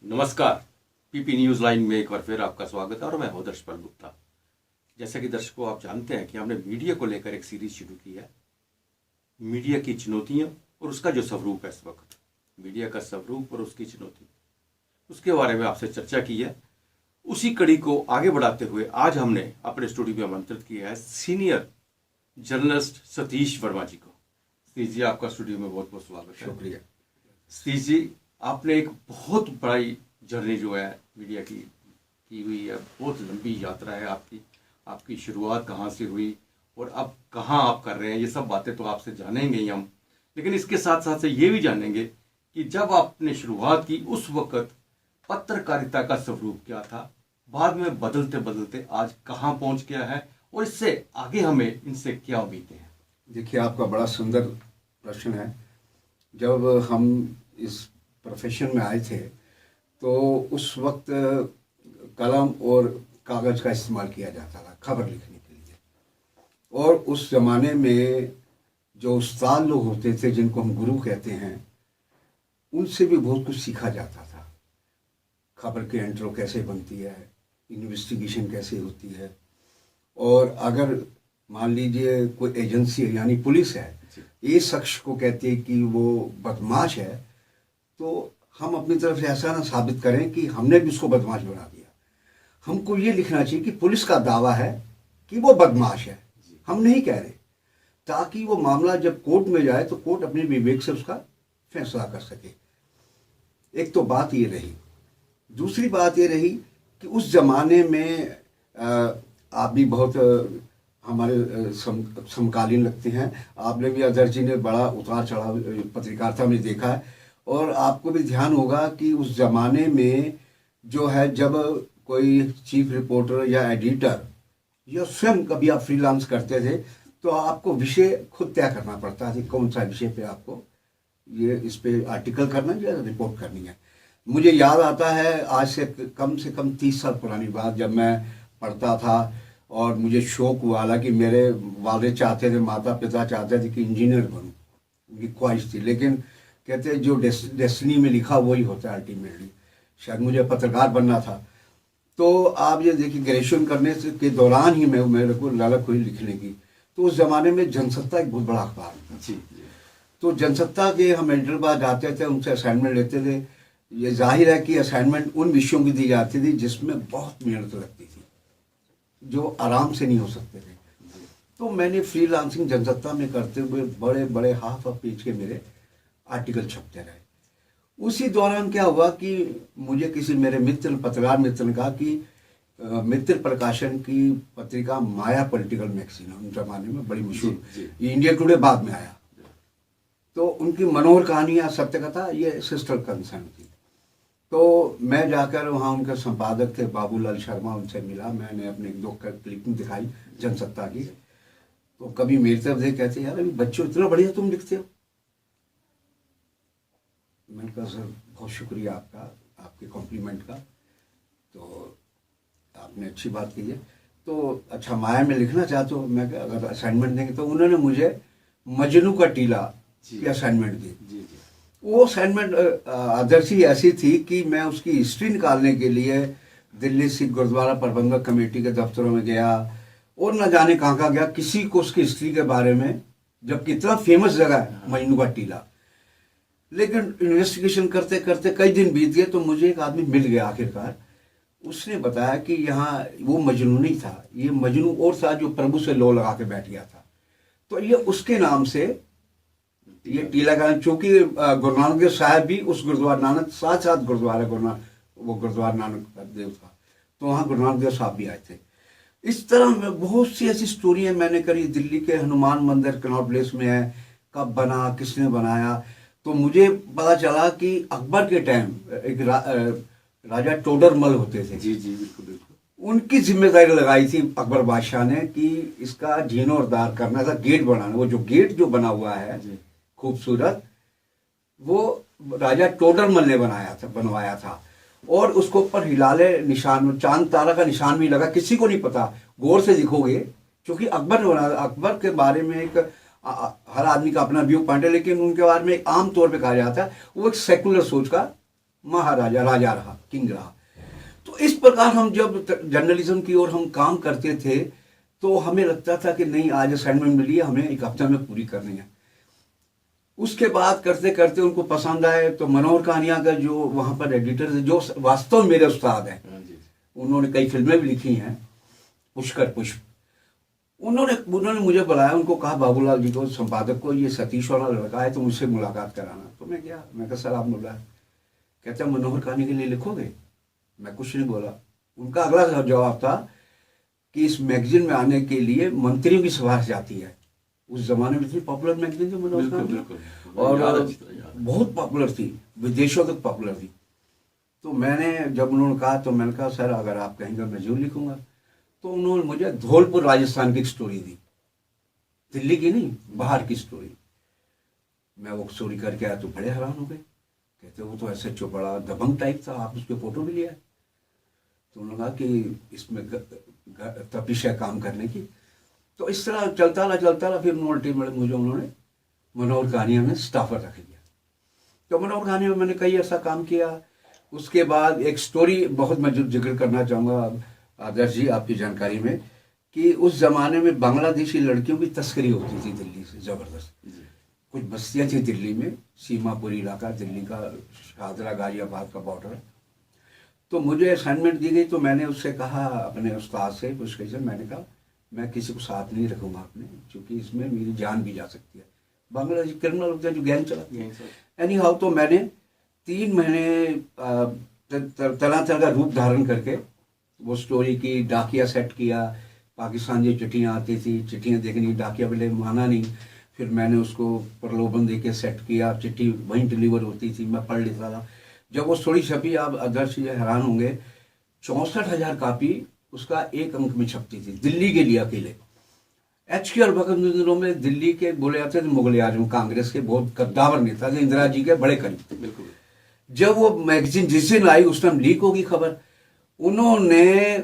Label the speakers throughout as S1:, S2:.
S1: नमस्कार। PP news line में एक बार फिर आपका स्वागत है और मैं हूं दर्शपाल गुप्ता। जैसा कि दर्शकों आप जानते हैं कि हमने मीडिया को लेकर एक सीरीज शुरू की है, मीडिया की चुनौतियां और उसका जो स्वरूप है इस वक्त, मीडिया का स्वरूप और उसकी चुनौती, उसके बारे में आपसे चर्चा की है। उसी कड़ी को आगे बढ़ाते हुए आज हमने अपने स्टूडियो में आमंत्रित किया है सीनियर जर्नलिस्ट सतीश वर्मा जी को। सतीश जी, आपका स्टूडियो में बहुत बहुत स्वागत है।
S2: शुक्रिया।
S1: सतीश जी, आपने एक बहुत बड़ी जर्नी जो है मीडिया की हुई है, बहुत लंबी यात्रा है आपकी। आपकी शुरुआत कहाँ से हुई और अब कहाँ आप कर रहे हैं, ये सब बातें तो आपसे जानेंगे ही हम, लेकिन इसके साथ साथ से ये भी जानेंगे कि जब आपने शुरुआत की उस वक्त पत्रकारिता का स्वरूप क्या था, बाद में बदलते बदलते आज कहाँ पहुँच गया है और इससे आगे हमें इनसे क्या उम्मीदें हैं।
S2: देखिए, आपका बड़ा सुंदर प्रश्न है। जब हम इस प्रोफेशन में आए थे तो उस वक्त कलम और कागज़ का इस्तेमाल किया जाता था खबर लिखने के लिए, और उस ज़माने में जो उस्ताद लोग होते थे जिनको हम गुरु कहते हैं, उनसे भी बहुत कुछ सीखा जाता था। खबर की इंट्रो कैसे बनती है, इन्वेस्टिगेशन कैसे होती है, और अगर मान लीजिए कोई एजेंसी है यानी पुलिस है, ये शख्स को कहती है कि वो बदमाश है, तो हम अपनी तरफ से ऐसा ना साबित करें कि हमने भी उसको बदमाश बना दिया। हमको ये लिखना चाहिए कि पुलिस का दावा है कि वो बदमाश है, हम नहीं कह रहे, ताकि वो मामला जब कोर्ट में जाए तो कोर्ट अपने विवेक से उसका फैसला कर सके। एक तो बात ये रही। दूसरी बात ये रही कि उस जमाने में आप भी बहुत हमारे समकालीन लगते हैं। आपने भी अजहर जी ने बड़ा उतार चढ़ाव पत्रकारिता में देखा है, और आपको भी ध्यान होगा कि उस ज़माने में जो है, जब कोई चीफ रिपोर्टर या एडिटर या स्वयं कभी आप फ्रीलांस करते थे तो आपको विषय खुद तय करना पड़ता था, कौन सा विषय पे आपको ये इस पे आर्टिकल करना है या रिपोर्ट करनी है। मुझे याद आता है, आज से कम 30 साल पुरानी बात, जब मैं पढ़ता था और मुझे शौक हुआ, हालांकि मेरे वालिद चाहते थे, माता पिता चाहते थे कि इंजीनियर बनूं, उनकी ख्वाहिश थी, लेकिन कहते जो डेस्टिनी में लिखा वही होता है अल्टीमेटली। शायद मुझे पत्रकार बनना था। तो आप ये देखिए, ग्रेजुएशन करने के दौरान ही मेरे को ललक हुई लिखने की। तो उस ज़माने में जनसत्ता एक बहुत बड़ा अखबार था जी। तो जनसत्ता के हम एडिटर पास जाते थे, उनसे असाइनमेंट लेते थे। ये जाहिर है कि असाइनमेंट उन विषयों की दी जाती थी जिसमें बहुत मेहनत लगती थी, जो आराम से नहीं हो सकते थे। तो मैंने फ्रीलांसिंग जनसत्ता में करते हुए बड़े बड़े हाफ पेज के मेरे आर्टिकल छपते रहे। उसी दौरान क्या हुआ कि मुझे किसी मेरे मित्र, पत्रकार मित्र ने कहा कि मित्र प्रकाशन की पत्रिका माया पॉलिटिकल मैगजीन, उन जमाने में बड़ी मशहूर, इंडिया टुडे बाद में आया, तो उनकी मनोहर कहानियाँ, सत्य कथा, ये सिस्टर कंसर्न थी। तो मैं जाकर वहाँ उनके संपादक थे बाबूलाल शर्मा, उनसे मिला। मैंने अपने 2 क्लिपिंग दिखाई जनसत्ता की। तो कभी मेरी तरफ देख कहते, यार अभी बच्चों इतना बढ़िया तुम लिखते हो। मैंने कहा, सर बहुत शुक्रिया आपका, आपके कॉम्प्लीमेंट का, तो आपने अच्छी बात की है। तो अच्छा, माया में लिखना चाहते हो? मैं कहा अगर असाइनमेंट देंगे। तो उन्होंने मुझे मजनू का टीला की असाइनमेंट दी। वो असाइनमेंट आदर्शी ऐसी थी कि मैं उसकी हिस्ट्री निकालने के लिए दिल्ली सिख गुरुद्वारा प्रबंधक कमेटी के दफ्तरों में गया और न जाने कहाँ कहाँ गया, किसी को उसकी हिस्ट्री के बारे में, जबकि इतना फेमस जगह है मजनू का टीला। लेकिन इन्वेस्टिगेशन करते करते कई दिन बीत गए, तो मुझे एक आदमी मिल गया आखिरकार। उसने बताया कि यहाँ वो मजनू नहीं था, ये मजनू और था जो प्रभु से लो लगा के बैठ गया था। तो ये उसके नाम से ये टीला का, चूंकि गुरु नानक देव साहब भी उस गुरुद्वारा, नानक साथ गुरुद्वारा वो गुरुद्वारा नानक देव था, तो वहाँ गुरु नानक देव साहब भी आए थे। इस तरह बहुत सी ऐसी स्टोरियाँ मैंने करी। दिल्ली के हनुमान मंदिर कनॉट प्लेस में है, कब बना, किसने बनाया। तो मुझे पता चला कि अकबर के टाइम एक राजा टोडरमल होते थे,
S1: जी जी बिल्कुल बिल्कुल,
S2: उनकी जिम्मेदारी लगाई थी अकबर बादशाह ने कि इसका जीर्णोद्धार करना था, गेट बनाना। वो जो गेट जो बना हुआ है खूबसूरत, वो राजा टोडरमल ने बनवाया था, और उसको ऊपर हिलाले निशान, चांद तारा का निशान भी लगा। किसी को नहीं पता, गौर से दिखोगे, क्योंकि अकबर ने बनाया। अकबर के बारे में एक हर आदमी का अपना व्यू पॉइंट है, लेकिन उनके बारे में आम तौर पे कहा जाता है वो एक सेकुलर सोच का महाराजा, राजा रहा। किंग रहा। तो इस प्रकार हम जब जर्नलिज्म की ओर हम काम करते थे तो हमें लगता था कि नहीं, आज असाइनमेंट मिली है, हमें एक हफ्ते में पूरी करनी है। उसके बाद करते करते उनको पसंद आए तो मनोहर कानिया का जो वहाँ पर एडिटर थे, जो वास्तव में मेरे उस्ताद हैं,
S1: हाँ जी।
S2: उन्होंने कई फिल्में भी लिखी हैं, पुष्कर पुष्प, उन्होंने मुझे बुलाया, उनको कहा बाबूलाल जी को, संपादक को, ये सतीश वाला लड़का है तो मुझसे मुलाकात कराना। तो मैं गया, मैं कहा सर आप बुलाए, कहते हैं मनोहर कानिया के लिए लिखोगे? मैं कुछ नहीं बोला। उनका अगला जवाब था कि इस मैगजीन में आने के लिए मंत्रियों की सिफारिश जाती है। उस जमाने में इतनी पॉपुलर मैगजीन थी मनोहर
S1: बिल्कुल
S2: कानिया,
S1: बिल्कुल,
S2: और
S1: याद अच्छी तरह याद है।
S2: बहुत पॉपुलर थी, विदेशों तक पॉपुलर थी। तो मैंने जब उन्होंने कहा तो मैंने कहा सर अगर आप कहेंगे मैं जरूर लिखूंगा। तो उन्होंने मुझे धौलपुर राजस्थान की एक स्टोरी दी, दिल्ली की नहीं, बाहर की स्टोरी। मैं वो स्टोरी करके आया तो बड़े हैरान हो गए, कहते वो तो ऐसे बड़ा दबंग टाइप था, आप उसके फोटो भी लिया। तो उन्होंने कहा कि इसमें तपिश है काम करने की। तो इस तरह चलता रहा फिर उन्होंने मनोहर कानिया में स्टाफर रख लिया। तो मनोहर कानिया में मैंने कई ऐसा काम किया। उसके बाद एक स्टोरी बहुत मैं जिक्र करना चाहूँगा आदर्श जी आपकी जानकारी में, कि उस जमाने में बांग्लादेशी लड़कियों की तस्करी होती थी दिल्ली से ज़बरदस्त। कुछ बस्तियाँ थी दिल्ली में, सीमापुरी इलाका दिल्ली का, शाहदरा गाजियाबाद का बॉर्डर। तो मुझे असाइनमेंट दी गई तो मैंने उससे कहा, अपने उस्ताद से पुष्कर से, मैंने कहा मैं किसी को साथ नहीं रखूँगा अपने, क्योंकि इसमें मेरी जान भी जा सकती है। बांग्लादेशी क्रिमिनल होते हैं जो गैंग चला। एनी हाउ, तो मैंने 3 महीने तरह तरह का रूप धारण करके वो स्टोरी की, डाकिया सेट किया, पाकिस्तान की चिट्ठियाँ आती थी, चिट्ठियाँ देखनी, डाकिया पहले माना नहीं, फिर मैंने उसको प्रलोभन दे के सेट किया, चिट्ठी वहीं डिलीवर होती थी, मैं पढ़ लेता था। जब वो स्टोरी छपी, आप आदर्श ये हैरान होंगे, 64,000 कापी उसका एक अंक में छपती थी, दिल्ली के लिए अकेले। H.K. भगत उन दिनों में दिल्ली के बोले जाते थे मुगल आजम, कांग्रेस के बहुत कद्दावर नेता थे, इंदिरा जी के बड़े करीब।
S1: बिल्कुल।
S2: जब वो मैगजीन जिस दिन आई उस टाइम लीक होगी खबर, उन्होंने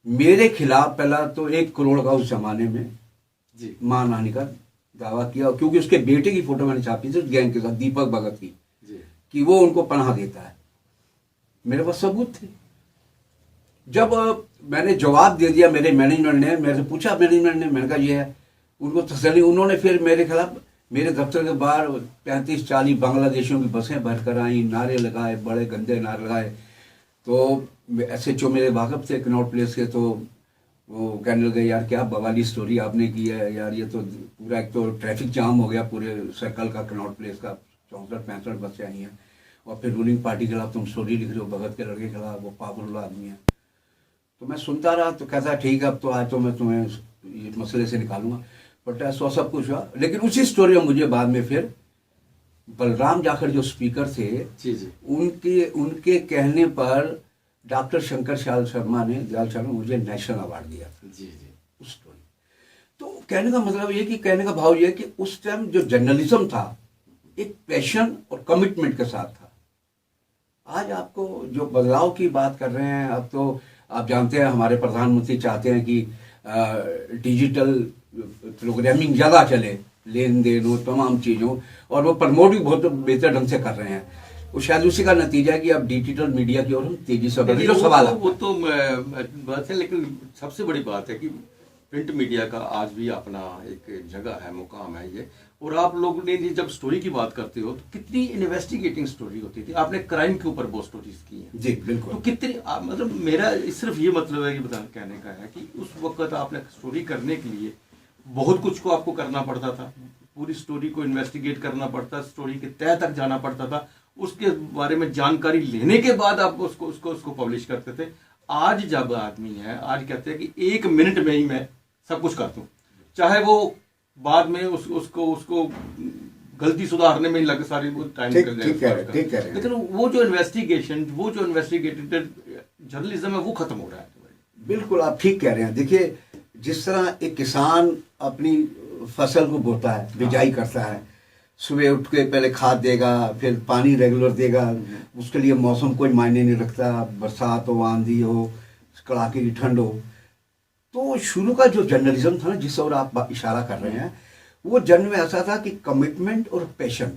S2: मेरे खिलाफ पहला तो 1 करोड़ का उस जमाने में
S1: जी
S2: मान हानि का दावा किया, क्योंकि उसके बेटे की फोटो मैंने छापी थी गैंग के साथ, दीपक भगत की,
S1: जी
S2: कि वो उनको पनाह देता है। मेरे पास सबूत थे। जब मैंने जवाब दे दिया, मेरे मैनेजमेंट ने मेरे से पूछा, मैनेजमेंट ने, मैंने कहा ये है, उनको तसल्ली, उन्होंने फिर मेरे खिलाफ मेरे दफ्तर के बाहर 35-40 बांग्लादेशियों की बसें भरकर आई, नारे लगाए, बड़े गंदे नारे लगाए। तो SHO मेरे वाकफ थे कनॉट प्लेस के, तो वो कहने लगे यार क्या बवाली स्टोरी आपने की है यार, ये तो पूरा, एक तो ट्रैफिक जाम हो गया पूरे सर्कल का, कनॉट प्लेस का, 64-65 बसें आई हैं, और फिर रूलिंग पार्टी के खिलाफ तुम स्टोरी लिख रहे हो, भगत के लड़के के खिलाफ, वो पागल आदमी है। तो मैं सुनता रहा, तो कहता ठीक है अब तो आज तो मैं तुम्हें ये मसले से निकालूंगा। बट ऐसा सब कुछ हुआ, लेकिन उसी स्टोरी में मुझे बाद में फिर बलराम जाखड़ जो स्पीकर थे,
S1: जी जी,
S2: उनके कहने पर डॉक्टर शंकर दयाल शर्मा ने मुझे नेशनल अवार्ड दिया था
S1: जी जी।
S2: उस स्टोरी। तो कहने का मतलब ये कि, कहने का भाव ये कि उस टाइम जो जर्नलिज्म था एक पैशन और कमिटमेंट के साथ था। आज आपको जो बदलाव की बात कर रहे हैं, अब तो आप जानते हैं हमारे प्रधानमंत्री चाहते हैं कि डिजिटल प्रोग्रामिंग ज़्यादा चले, लेन देन हो, तमाम चीज़ों, और वो प्रमोट भी बहुत बेहतर ढंग से कर रहे हैं। वो शायद उसी का नतीजा है कि अब डिजिटल मीडिया की ओर हम तेजी से बढ़ रहे हैं। जो सवाल
S1: वो तो बात है, लेकिन सबसे बड़ी बात है कि प्रिंट मीडिया का आज भी अपना एक जगह है, मुकाम है ये। और आप लोगों ने जब स्टोरी की बात करते हो तो कितनी इन्वेस्टिगेटिंग स्टोरी होती थी, आपने क्राइम के ऊपर बहुत स्टोरीज की हैं।
S2: जी बिल्कुल।
S1: तो कितनी मतलब मेरा सिर्फ ये मतलब है कि कहने का है कि उस वक्त आपने स्टोरी करने के लिए बहुत कुछ को आपको करना पड़ता था, पूरी स्टोरी को इन्वेस्टिगेट करना पड़ता, स्टोरी के तह तक जाना पड़ता था, उसके बारे में जानकारी लेने के बाद आप उसको पब्लिश करते थे। आज जब आदमी है, आज कहते हैं कि 1 मिनट में ही मैं सब कुछ कर दूं, चाहे वो बाद में उसको गलती सुधारने में लगे सारी वो टाइम निकल जाए, लेकिन वो जो इन्वेस्टिगेटेड जर्नलिज्म है वो खत्म हो रहा है।
S2: बिल्कुल आप ठीक कह रहे हैं। देखिए जिस तरह एक किसान अपनी फसल को बोता है, बिजाई करता है, सुबह उठ के पहले खाद देगा, फिर पानी रेगुलर देगा, उसके लिए मौसम कोई मायने नहीं रखता, बरसात हो, आंधी हो, कड़ाके की ठंड हो। तो शुरू का जो जर्नलिज्म था ना, जिस ओर आप इशारा कर रहे हैं, वो जन्म में ऐसा था कि कमिटमेंट और पैशन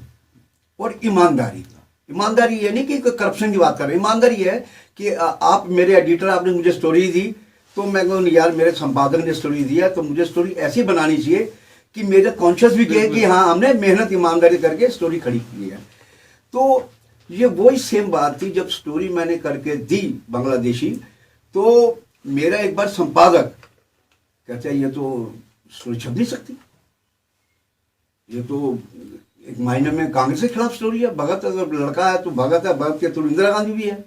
S2: और ईमानदारी, ईमानदारी ये नहीं कि करप्शन की बात कर रहे हैं, ईमानदारी है कि आप मेरे एडिटर, आपने मुझे स्टोरी दी तो मैं कहूँ यार मेरे संपादक ने स्टोरी दी है तो मुझे स्टोरी ऐसी बनानी चाहिए कि मेरे कॉन्शियस भी कहे कि हाँ हमने मेहनत ईमानदारी करके स्टोरी खड़ी की है। तो ये वही सेम बात थी जब स्टोरी मैंने करके दी बांग्लादेशी, तो मेरा एक बार संपादक कहते हैं ये तो स्टोरी छप नहीं सकती, ये तो एक मायने में कांग्रेस के खिलाफ स्टोरी है, भगत अगर लड़का है तो भगत है, भगत के तो इंदिरा गांधी भी है।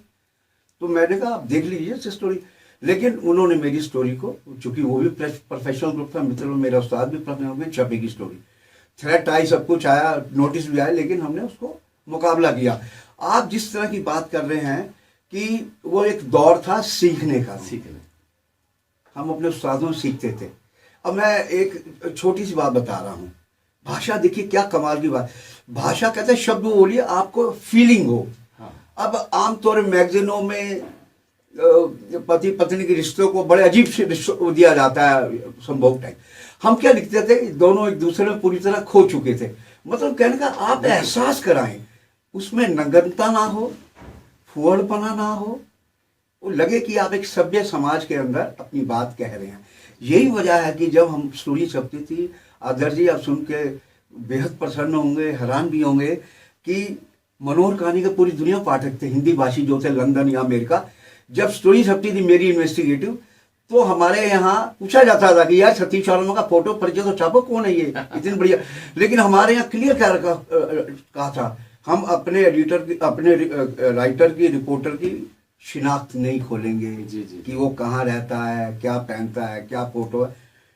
S2: तो मैंने कहा आप देख लीजिए इस स्टोरी, लेकिन उन्होंने मेरी स्टोरी को, चूंकि वो भी प्रोफेशनल ग्रुप था, मित्र मेरा उस्ताद भी प्रोफेशनल में, छपेगी स्टोरी, थ्रेट आई, सब कुछ आया, नोटिस भी आया, लेकिन हमने उसको मुकाबला किया। आप जिस तरह की बात कर रहे हैं कि वो एक दौर था सीखने का, हम अपने उस्तादों से सीखते थे। अब मैं एक छोटी सी बात बता रहा हूँ, भाषा देखिए क्या कमाल की बात, भाषा कहते हैं शब्द बोलिए आपको फीलिंग हो। हाँ। अब आमतौर मैगजीनों में पति पत्नी के रिश्तों को बड़े अजीब से दिया जाता है, संभोग टाइप। हम क्या लिखते थे, दोनों एक दूसरे में पूरी तरह खो चुके थे। मतलब कहने का आप एहसास कराएं, उसमें नग्नता ना हो, फुहड़पना ना हो, वो लगे कि आप एक सभ्य समाज के अंदर अपनी बात कह रहे हैं। यही वजह है कि जब हम स्टोरी छपती थी, आदर जी आप सुन के बेहद प्रसन्न होंगे, हैरान भी होंगे कि मनोहर कहानी के पूरी दुनिया पाठक थे, हिंदी भाषी जो थे लंदन या अमेरिका। जब स्टोरी छपती थी मेरी इन्वेस्टिगेटिव, तो हमारे यहाँ पूछा जाता था कि यार सतीश वर्मा का फोटो परिचय तो छापो, कौन है ये इतनी बढ़िया। लेकिन हमारे यहाँ क्लियर क्या कहा था, हम अपने एडिटर की, अपने राइटर की, रिपोर्टर की शिनाख्त नहीं खोलेंगे। जी जी। कि वो कहाँ रहता है, क्या पहनता है, क्या फोटो है,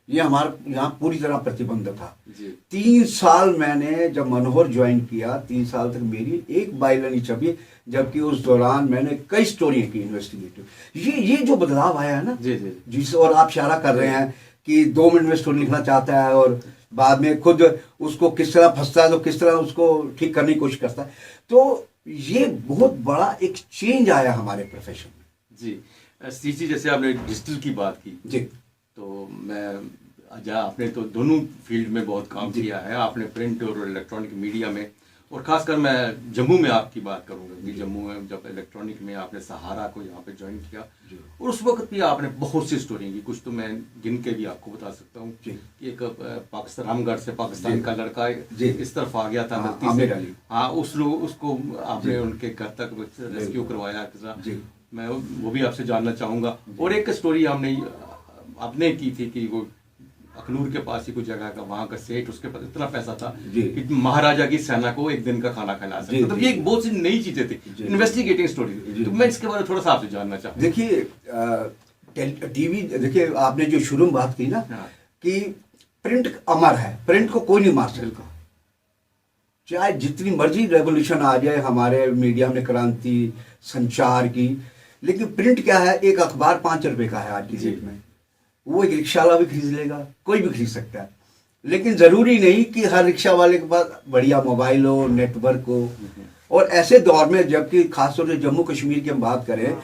S2: ये हमारे यहाँ पूरी तरह प्रतिबंध था। जी। 3 साल मैंने जब मनोहर ज्वाइन किया, 3 साल तक मेरी एक बाइल नहीं छपी, जबकि उस दौरान मैंने कई स्टोरी की इन्वेस्टिगेटिव। ये जो बदलाव आया है ना, जी जी, जिस और आप इशारा कर रहे हैं कि 2 मिनट में स्टोरी लिखना चाहता है और बाद में खुद उसको किस तरह फंसता है तो किस तरह उसको ठीक करने की कोशिश करता है। तो ये बहुत बड़ा एक चेंज आया हमारे प्रोफेशन में।
S1: जी सीसी, जैसे आपने डिजिटल की बात की
S2: जी,
S1: तो मैं आपने तो दोनों फील्ड में बहुत काम किया है, आपने प्रिंट और इलेक्ट्रॉनिक मीडिया में, और खासकर मैं जम्मू में आपकी बात करूंगा कि जम्मू में जब इलेक्ट्रॉनिक में आपने सहारा को यहाँ पे ज्वाइन किया, और उस वक्त भी आपने बहुत सी स्टोरी की, कुछ तो मैं गिन के भी आपको बता सकता हूँ कि एक पाकिस्तान रामगढ़ से पाकिस्तान का लड़का इस तरफ आ गया था गलती से, हाँ उसको आपने उनके घर तक रेस्क्यू करवाया, मैं वो भी आपसे जानना चाहूंगा। और एक स्टोरी आपने की थी कि वो अखनूर के पास ही कुछ जगह का, वहां का सेठ, उसके पास इतना पैसा था कि महाराजा की सेना को एक दिन का खाना खिला सकता। मतलब ये बहुत सी नई चीजें थी, इन्वेस्टिगेटिंग स्टोरी। तो मैं इसके बारे में थोड़ा सा आपसे जानना चाहूँ।
S2: देखिए टीवी, देखिए आपने जो शुरू में बात की ना, कि प्रिंट अमर है, प्रिंट को कोई नहीं मार सकता, चाहे जितनी मर्जी रेवोल्यूशन आ जाए हमारे मीडिया में, क्रांति संचार की, लेकिन प्रिंट क्या है, एक अखबार 5 रुपए का है आज की डेट में, वो एक रिक्शा वाला भी खरीद लेगा, कोई भी खरीद सकता है। लेकिन जरूरी नहीं कि हर रिक्शा वाले के पास बढ़िया मोबाइल हो, नेटवर्क हो। और ऐसे दौर में, जबकि खासतौर से जम्मू कश्मीर की हम बात करें,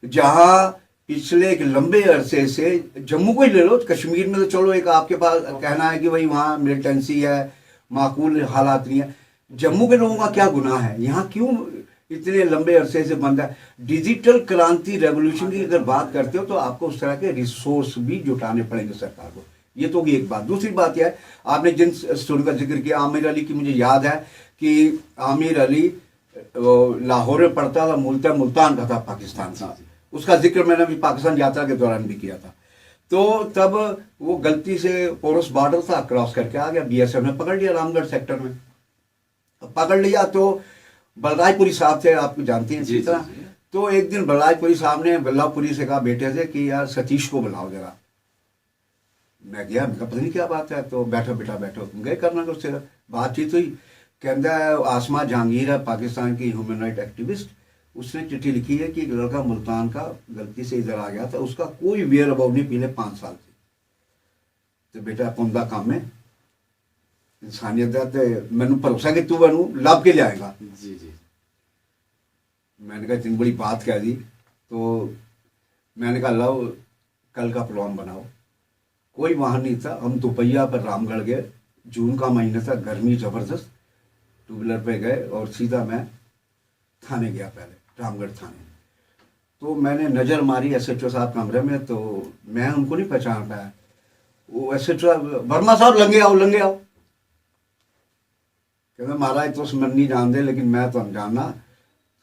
S2: जहां पिछले एक लंबे अरसे से, जम्मू को ही ले लो, कश्मीर में तो चलो एक आपके पास कहना है कि भाई वहाँ मिलिटेंसी है, माकूल हालात नहीं है, जम्मू के लोगों का क्या गुनाह है, यहाँ क्यों इतने लंबे अरसे से बंद है। डिजिटल क्रांति रेवोल्यूशन की अगर बात करते हो तो आपको उस तरह के रिसोर्स भी जुटाने पड़ेंगे सरकार को, ये तो एक बात। दूसरी बात यह है, आपने जिन स्टोरी का जिक्र किया आमिर अली की, मुझे याद है कि आमिर अली लाहौर में पढ़ता था, मूलतः मुल्तान का था, पाकिस्तान था, उसका जिक्र मैंने अभी पाकिस्तान यात्रा के दौरान भी किया था। तो तब वो गलती से पोरस बॉर्डर था, क्रॉस करके आ गया, BSF ने पकड़ लिया, रामगढ़ सेक्टर में पकड़ लिया। तो बलराजपुरी साहब थे, आप जानते हैं इसी तरह। तो एक दिन बलराजपुरी साहब ने बल्लापुरी से कहा बेटे से कि यार सतीश को बुलाओ जरा। मैं गया, मैं पता नहीं क्या बात है, तो बैठो बेटा बैठो, गए करना उससे बातचीत हुई। कहता है आसमा जहांगीर है, पाकिस्तान की ह्यूमन राइट एक्टिविस्ट, उसने चिट्ठी लिखी है कि एक लड़का मुल्तान का गलती से इधर आ गया था, उसका कोई वेयर अबाउट नहीं पिछले 5 साल से। तो बेटा पुंदा काम में इंसानियत है, तो मैंने भरोसा कि तू मैनू लभ के लियाएगा। जी जी। मैंने कहा इतनी बड़ी बात कह दी, तो मैंने कहा लो कल का प्रोग्राम बनाओ। कोई वाहन नहीं था, हम दोपहिया पर रामगढ़ गए, जून का महीना था, गर्मी ज़बरदस्त, 2 व्हीलर पे गए और सीधा मैं थाने गया, पहले रामगढ़ थाने। तो मैंने नज़र मारी एसएचओ साहब कमरे में, तो मैं उनको नहीं पहचान पाया। वो एसएचओ वर्मा साहब लंगे आओ, लंगे आओ। कहते महाराज तुस मैं नहीं जानते, लेकिन मैं तुम जानना।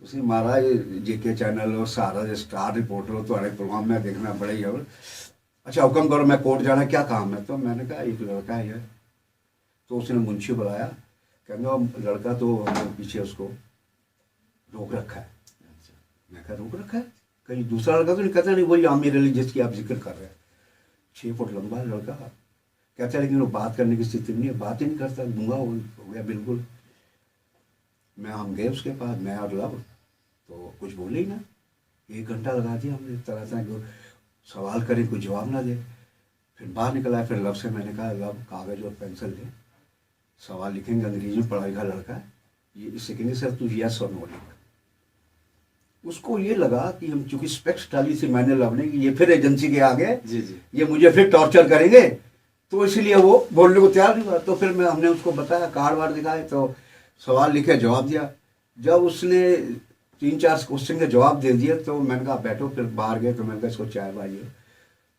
S2: तुसी महाराज जेके चैनल और सारा जो स्टार रिपोर्टर हो, तुम्हारे प्रोग्राम में देखना बड़ा ही है। अच्छा हुक्म करो, मैं कोर्ट जाना, क्या काम है? तो मैंने कहा एक लड़का है। तो उसने मुंशी बुलाया, कहना लड़का तो हमने पीछे उसको रोक रखा है। मैं कहा रोक रखा है? कहीं दूसरा लड़का तो नहीं? कहता नहीं, वही आमिर अली जिसकी आप जिक्र कर रहे हैं, 6 फुट लंबा लड़का। कहता है लेकिन वो बात करने की स्थिति नहीं है, बात ही नहीं करता, गूंगा हो गया बिल्कुल। हम गए उसके पास, मैं और लव, तो कुछ बोले ही ना। 1 घंटा लगा दिया हमने, तरह तरह के सवाल करें, कोई जवाब ना दे। फिर बाहर निकला, फिर लव से मैंने कहा लव कागज़ और पेंसिल ले, सवाल लिखेंगे, अंग्रेजी में पढ़ा लिखा लड़का है, ये इससे कहेंगे सर तू यस और नो लिख। उसको ये लगा कि हम चूंकि स्पेक्स डाली थी मैंने लव ने, कि ये फिर एजेंसी के आगे
S1: जी जी
S2: ये मुझे फिर टॉर्चर करेंगे, तो इसलिए वो बोलने को तैयार नहीं हुआ। तो फिर हमने उसको बताया, कार्ड वार्ड दिखाए, तो सवाल लिखे, जवाब दिया। जब उसने 3-4 क्वेश्चन के जवाब दे दिए, तो मैंने कहा बैठो। फिर बाहर गए, तो मैंने कहा इसको चाय पाइए।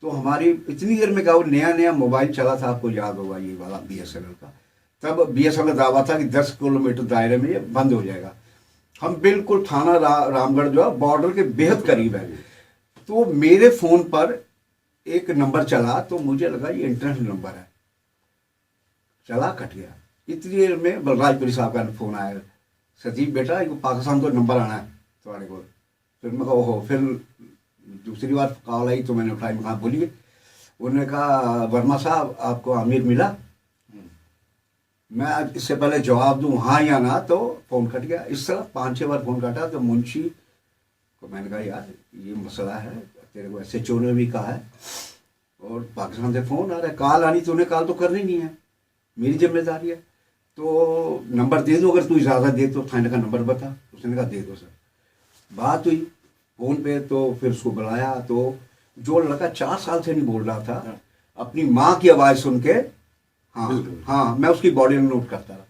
S2: तो हमारी इतनी देर में क्या, वो नया नया मोबाइल चला था, आपको याद होगा ये वाला BSNL का। तब BSNL का दावा था कि 10 किलोमीटर दायरे में ये बंद हो जाएगा। हम बिल्कुल थाना रामगढ़ जो है बॉर्डर के बेहद करीब है। तो मेरे फ़ोन पर एक नंबर चला, तो मुझे लगा ये इंटरनेशनल नंबर है। चला, कट गया। इतनी देर में बलराजपुरी साहब का फ़ोन आया, सतीश बेटा ये पाकिस्तान को नंबर आना है तुम्हारे को। फिर मैं कहा ओहो। फिर दूसरी बार कॉल आई, तो मैंने उठाई, मैं कहा बोलिए। उन्होंने कहा वर्मा साहब आपको आमिर मिला। मैं इससे पहले जवाब दूं हाँ या ना, तो फ़ोन कट गया। इस तरह 5-6 बार फ़ोन कटा। तो मुंशी को मैंने कहा यार ये मसला है, तेरे को SHO ने भी कहा है और पाकिस्तान से फ़ोन आ रहा है, कॉल आनी तो उन्हें कॉल तो करनी नहीं है, मेरी जिम्मेदारी है। तो नंबर दे दो, अगर तू इजाज़त दे तो थाने का नंबर बता। उसने कहा दे दो सर। बात हुई फ़ोन पे, तो फिर उसको बुलाया। तो जो लड़का 4 साल से नहीं बोल रहा था, अपनी माँ की आवाज़ सुन के, हाँ हाँ, मैं उसकी बॉडी में नोट करता रहा।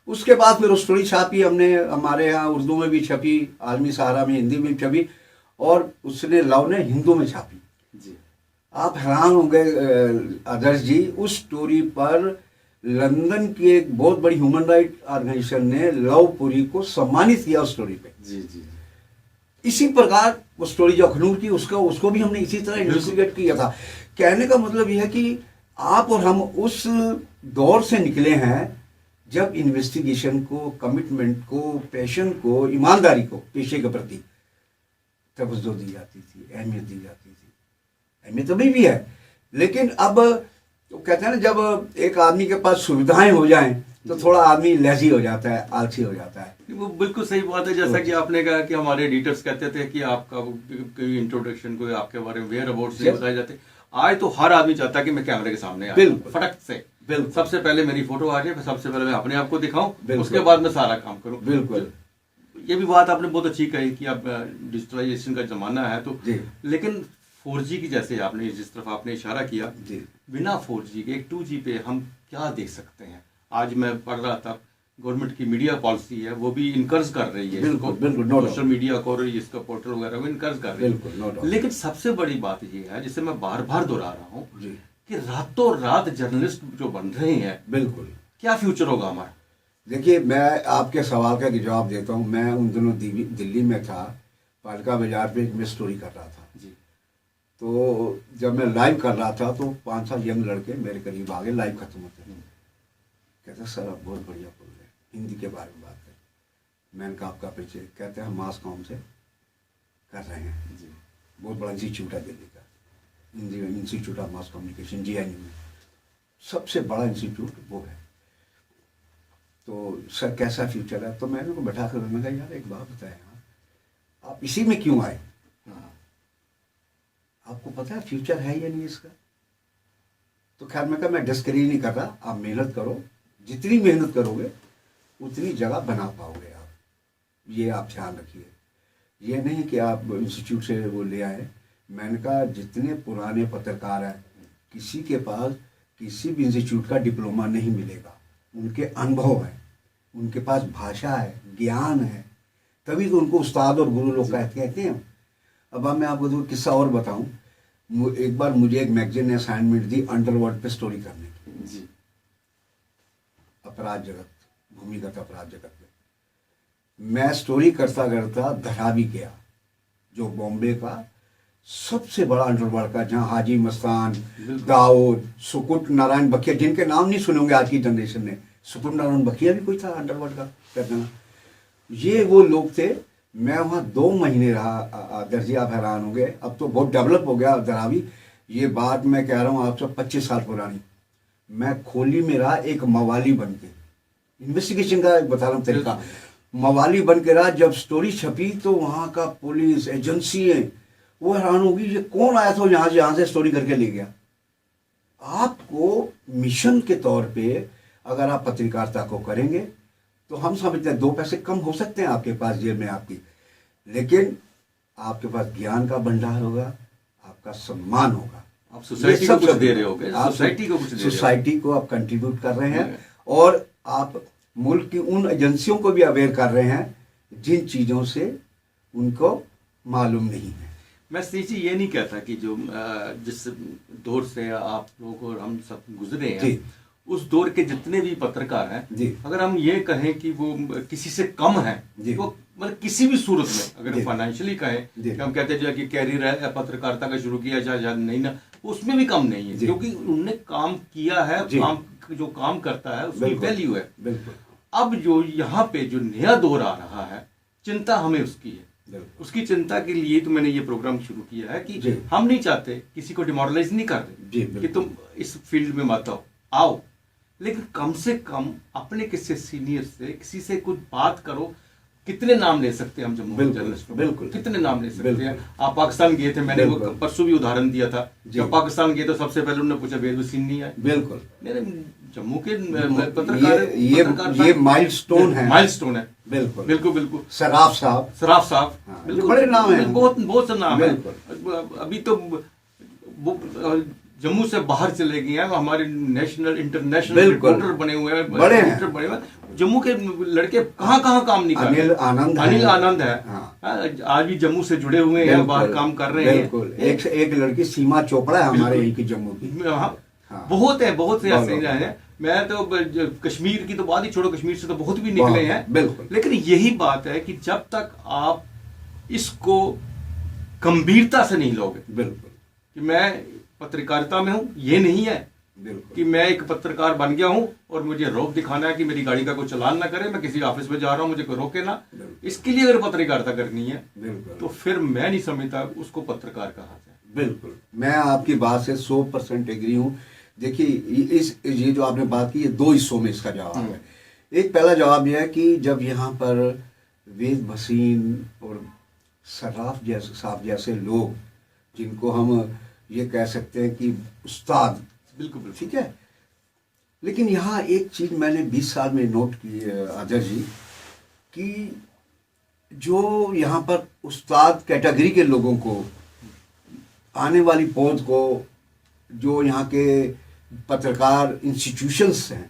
S2: उसके बाद फिर स्टोरी छापी हमने, हमारे यहाँ उर्दू में भी छपी, आलमी सहारा में हिंदी में भी छपी, और उसने लव ने हिंदू में छापी
S1: जी।
S2: आप हैरान होंगे आदर्श जी, उस स्टोरी पर लंदन की एक बहुत बड़ी ह्यूमन राइट ऑर्गेनाइजेशन ने लवपुरी को सम्मानित किया उस स्टोरी पे।
S1: जी जी
S2: इसी प्रकार वो स्टोरी जो अखनूर की, उसको भी हमने इसी तरह इन्वेस्टिगेट किया था। कहने का मतलब यह है कि आप और हम उस दौर से निकले हैं जब इन्वेस्टिगेशन को, कमिटमेंट को, पैशन को, ईमानदारी को, पेशे के प्रति तवज्जो दी जाती थी, अहमियत दी जाती थी। अहमियत अभी भी है, लेकिन अब तो कहते हैं ना, जब एक आदमी के पास सुविधाएं हो जाएं तो थोड़ा आदमी लेजी हो जाता है, आलसी हो जाता है।
S1: वो बिल्कुल सही बात है। जैसा कि आपने कहा कि हमारे एडिटर्स कहते थे कि आपका कोई इंट्रोडक्शन, कोई आपके बारे में वेयर अबाउट नहीं बताए जाते। आज तो हर आदमी चाहता है कि मैं कैमरे के सामने आऊं, फटक से। बिल्कुल, सबसे पहले मेरी फोटो आ जाए, सबसे पहले मैं अपने आप को दिखाऊं, उसके बाद मैं सारा काम करूं।
S2: बिल्कुल,
S1: ये भी बात आपने बहुत अच्छी कही कि अब डिजिटलाइजेशन का जमाना है, तो लेकिन 4G की, जैसे आपने जिस तरफ आपने इशारा किया, बिना 4G के एक 2G पे हम क्या देख सकते हैं। आज मैं पढ़ रहा था, गवर्नमेंट की मीडिया पॉलिसी है, वो भी इनकरेज कर रही है सोशल मीडिया को, और इसका पोर्टल वगैरह को इनकरेज कर रही है। लेकिन सबसे बड़ी बात ये है, जिसे मैं बार बार दोहरा रहा हूँ, कि रातों रात जर्नलिस्ट जो बन रहे हैं, बिल्कुल क्या फ्यूचर होगा हमारा।
S2: देखिए, मैं आपके सवाल का जवाब देता हूँ। मैं उन दिनों दिल्ली में था, पालिका बाजार पे मैं स्टोरी कर रहा था जी। तो जब मैं लाइव कर रहा था, तो 5-7 यंग लड़के मेरे करीब आ गए, लाइव खत्म होते हैं। कहते सर आप बहुत बढ़िया बोल रहे हैं, हिंदी के बारे में बात करें। मैंने कहा आपका परिचय? कहते हैं हम मास कॉम से कर रहे हैं जी, बहुत बड़ा इंस्टीट्यूट है दिल्ली का, institute of mass communication, GNU में सबसे बड़ा इंस्टीट्यूट वो है। तो सर कैसा फ्यूचर है? तो मैंने उनको बैठा कर मैंने कहा यार एक बात बताएं, आप इसी में क्यों आए? आपको पता है फ्यूचर है या नहीं इसका? तो खैर मैं कहा मैं डिस्करेज नहीं कर रहा, आप मेहनत करो, जितनी मेहनत करोगे उतनी जगह बना पाओगे आप, ये आप ध्यान रखिए। ये नहीं कि आप इंस्टीट्यूट से वो ले आए। मैंने कहा जितने पुराने पत्रकार हैं, किसी के पास किसी भी इंस्टीट्यूट का डिप्लोमा नहीं मिलेगा। उनके अनुभव है, उनके पास भाषा है, ज्ञान है, तभी तो उनको उस्ताद और गुरु लोग कहते हैं। अब मैं आपको दो किस्सा और बताऊं। एक बार मुझे एक मैगजीन ने असाइनमेंट दी अंडरवर्ल्ड पे स्टोरी करने की
S1: जी।
S2: अपराध जगत, भूमिगत अपराध जगत में मैं स्टोरी करता करता धरावी गया, जो बॉम्बे का सबसे बड़ा अंडरवर्ल्ड का, जहाँ हाजी मस्तान, दाऊद, सुकुट नारायण बखिया, जिनके नाम नहीं सुने होंगे आज की जनरेशन ने। सुकुट नारायण बखिया भी कोई था अंडरवर्ल्ड का करना। ये वो लोग थे। मैं वहाँ 2 महीने रहा। दर्जी आप हैरान होंगे, अब तो बहुत डेवलप हो गया धरावी। ये बात मैं कह रहा हूँ आपसे 25 साल पुरानी। मैं खोली में रहा एक मवाली बन के, इन्वेस्टिगेशन का बता रहा हूँ तरीका। मवाली बन के रहा। जब स्टोरी छपी तो वहाँ का पुलिस एजेंसी है वो हैरान होगी, ये कौन आया था यहाँ से स्टोरी करके ले गया। आपको मिशन के तौर पे अगर आप पत्रकारिता को करेंगे तो हम समझते हैं 2 पैसे कम हो सकते हैं आपके पास जेब में आपकी, लेकिन आपके पास ज्ञान का भंडार होगा, आपका सम्मान होगा।
S1: आप सोसाइटी को कुछ दे रहे होगे, सोसाइटी को कुछ दे रहे हो।
S2: सोसाइटी को आप कंट्रीब्यूट कर रहे हैं और आप मुल्क की उन एजेंसियों को भी अवेयर कर रहे हैं जिन चीज़ों से उनको मालूम नहीं है।
S1: मैं जी ये नहीं कहता कि जो जिस दौर से आप लोग और हम सब गुजरे हैं, उस दौर के जितने भी पत्रकार हैं, अगर हम ये कहें कि वो किसी से कम है, तो मतलब किसी भी सूरत में अगर फाइनेंशियली कहें कि हम कहते हैं कि कैरियर पत्रकारिता का शुरू किया जाए नहीं ना, उसमें भी कम नहीं है, क्योंकि उन्होंने काम किया है। काम जो काम करता है उसकी वैल्यू है। अब जो यहाँ पे जो नया दौर आ रहा है, चिंता हमें उसकी है। उसकी चिंता के लिए तो मैंने ये प्रोग्राम शुरू किया है कि हम नहीं चाहते, किसी को डिमोरलाइज नहीं कर रहे कि तुम इस फील्ड में मत आओ, लेकिन कम से कम अपने किसी सीनियर से किसी से कुछ बात करो। कितने नाम ले सकते हैं हम जम्मू जर्नलिस्ट, बिल्कुल कितने नाम ले सकते हैं। आप पाकिस्तान गए थे, मैंने वो परसों भी उदाहरण दिया था। जब पाकिस्तान गए तो सबसे पहले उन्होंने पूछा वेद सिंह नहीं आए।
S2: बिल्कुल
S1: मेरे जम्मू के पत्रकार
S2: ये माइलस्टोन है,
S1: माइलस्टोन है।
S2: बिल्कुल
S1: बिल्कुल बिल्कुल।
S2: सराफ साहब,
S1: बिल्कुल
S2: बड़े नाम हैं,
S1: बहुत से नाम है। अभी तो जम्मू से बाहर चले गए हैं, हमारे नेशनल इंटरनेशनल रिपोर्टर बने हुए हैं, बड़े हैं। जम्मू के लड़के कहाँ काम नहीं कर रहे। अनिल आनंद है, आज भी जम्मू से जुड़े हुए हैं, बाहर काम कर रहे हैं।
S2: एक लड़की सीमा चोपड़ा है हमारे यही की जम्मू की।
S1: बहुत से ऐसे हैं। मैं तो कश्मीर की तो बात ही छोड़ो, कश्मीर से तो बहुत भी निकले हैं। लेकिन यही बात है कि जब तक आप इसको गंभीरता से नहीं लोगे, बिल्कुल कि मैं पत्रकारिता में हूं, ये नहीं है कि मैं एक पत्रकार बन गया हूं और मुझे रोक दिखाना है कि मेरी गाड़ी का कोई चालान ना करे, मैं किसी ऑफिस में जा रहा हूं मुझे कोई रोके ना। इसके लिए अगर पत्रकारिता करनी है तो फिर मैं नहीं समझता उसको पत्रकार कहा जाए।
S2: बिल्कुल, मैं आपकी बात से 100% एग्री हूं। देखिए ये जो आपने बात की, ये 2 हिस्सों में इसका जवाब है। एक पहला जवाब यह है कि जब यहाँ पर वेद भसीन और सराफ साहब जैसे लोग, जिनको हम ये कह सकते हैं कि उस्ताद, बिल्कुल ठीक है, लेकिन यहाँ एक चीज़ मैंने 20 साल में नोट की आदर जी, कि जो यहाँ पर उस्ताद कैटेगरी के लोगों को, आने वाली पौध को, जो यहाँ के पत्रकार इंस्टीट्यूशंस हैं,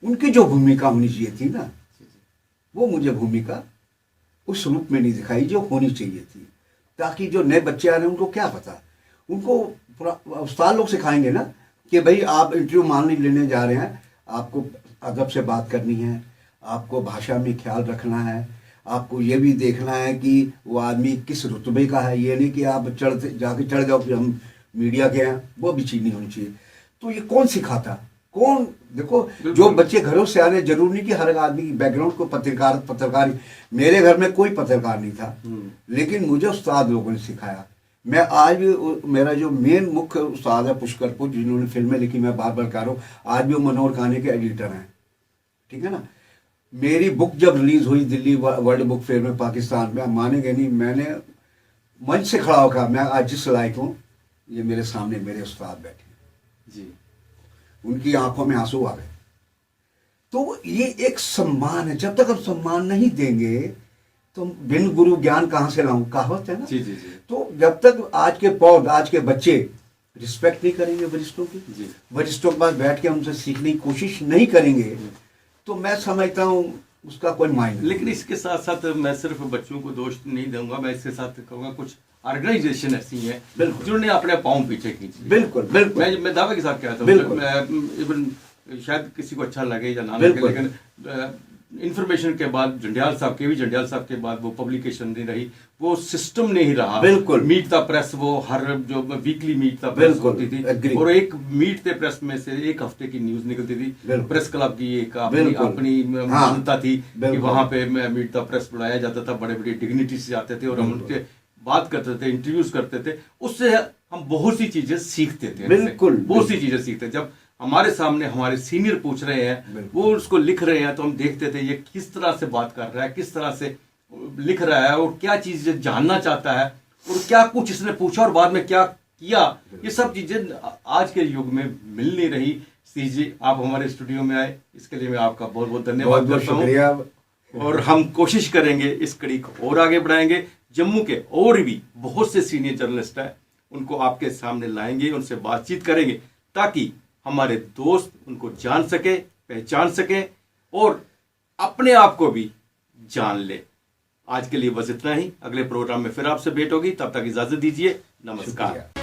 S2: उनकी जो भूमिका होनी चाहिए थी ना, वो मुझे भूमिका उस रूप में नहीं दिखाई जो होनी चाहिए थी। ताकि जो नए बच्चे आ रहे हैं उनको क्या पता, उनको उस्ताद लोग सिखाएंगे ना कि भाई आप इंटरव्यू मान लेने जा रहे हैं, आपको अदब से बात करनी है, आपको भाषा में ख्याल रखना है, आपको ये भी देखना है कि वो आदमी किस रुतबे का है। ये नहीं कि आप जाके चढ़ जाओ कि हम मीडिया के हैं, वो भी चीज़ नहीं होनी चाहिए। तो ये कौन सिखाता, कौन? देखो जो बच्चे घरों से आ रहे, जरूर नहीं कि हर आदमी की बैकग्राउंड को पत्रकार। मेरे घर में कोई पत्रकार नहीं था, लेकिन मुझे उस्ताद लोगों ने सिखाया। मैं आज भी, मेरा जो मेन मुख्य उस्ताद है पुष्कर पुज, जिन्होंने फिल्में लिखी, मैं बार बार कह रहा हूँ, आज भी वो मनोहर खाने के एडिटर हैं, ठीक है ना। मेरी बुक जब रिलीज हुई दिल्ली वर्ल्ड बुक फेयर में पाकिस्तान में, मानेंगे नहीं, मैंने मंच से खड़ा होकर, मैं आज जिस लायक हूँ, ये मेरे सामने मेरे उस्ताद बैठे जी, उनकी आंखों में आंसू आ गए। तो ये एक सम्मान है। जब तक हम सम्मान नहीं देंगे तो बिन गुरु ज्ञान कहाँ से लाऊं, कहावत है ना।
S1: जी जी जी।
S2: तो जब तक आज के पौध, आज के बच्चे रिस्पेक्ट नहीं करेंगे वरिष्ठों की, वरिष्ठों के पास बैठ के हमसे सीखने की कोशिश नहीं करेंगे, तो मैं समझता हूँ उसका कोई मायने नहीं।
S1: लेकिन इसके साथ साथ मैं सिर्फ बच्चों को दोष नहीं दूंगा, मैं इसके साथ कहूंगा कुछ ऑर्गेनाइजेशन ऐसी हैं
S2: बिल्कुल।
S1: जिन्होंने अपने पाँव पीछे खींचे।
S2: बिल्कुल बिल्कुल
S1: मैं दावे के साथ कहता
S2: बिल्कुल।
S1: हूँ, इवन शायद किसी को अच्छा लगे या ना लगे,
S2: बिल्कुल।
S1: लेकिन इन्फॉर्मेशन के बाद जंडियाल साहब के भी जंडियाल साहब के बाद वो पब्लिकेशन नहीं रही, वो सिस्टम नहीं रहा।
S2: बिल्कुल।
S1: मीट द प्रेस, वो हर जो वीकली मीट द प्रेस
S2: बिल्कुल,
S1: होती थी,
S2: agree।
S1: और एक मीट द प्रेस में से एक हफ्ते की न्यूज निकलती थी।
S2: बिल्कुल।
S1: प्रेस क्लब की एक
S2: बिल्कुल।
S1: अपनी
S2: हाँ,
S1: मान्यता थी कि
S2: बिल्कुल।
S1: वहां पे मीट द प्रेस बुलाया जाता था, बड़े बड़े डिग्निटी से आते थे और हम
S2: बिल्कुल।
S1: उनके बात करते थे, इंटरव्यूज करते थे, उससे हम बहुत सी चीजें सीखते थे।
S2: बिल्कुल,
S1: बहुत सी चीजें सीखते थे। जब हमारे सामने हमारे सीनियर पूछ रहे हैं,
S2: बिल्कुल।
S1: वो उसको लिख रहे हैं, तो हम देखते थे ये किस तरह से बात कर रहा है, किस तरह से लिख रहा है, और क्या चीज जानना चाहता है, और क्या कुछ इसने पूछा और बाद में क्या किया। ये सब चीजें आज के युग में मिल नहीं रही। सी जी, आप हमारे स्टूडियो में आए, इसके लिए मैं आपका बहुत बहुत धन्यवाद
S2: बहुत
S1: करता हूँ।
S2: शुक्रिया।
S1: और हम कोशिश करेंगे इस कड़ी को और आगे बढ़ाएंगे। जम्मू के और भी बहुत से सीनियर जर्नलिस्ट हैं, उनको आपके सामने लाएंगे, उनसे बातचीत करेंगे, ताकि हमारे दोस्त उनको जान सके, पहचान सके और अपने आप को भी जान ले। आज के लिए बस इतना ही। अगले प्रोग्राम में फिर आपसे भेंट होगी, तब तक इजाजत दीजिए। नमस्कार।
S2: शुक्रिया।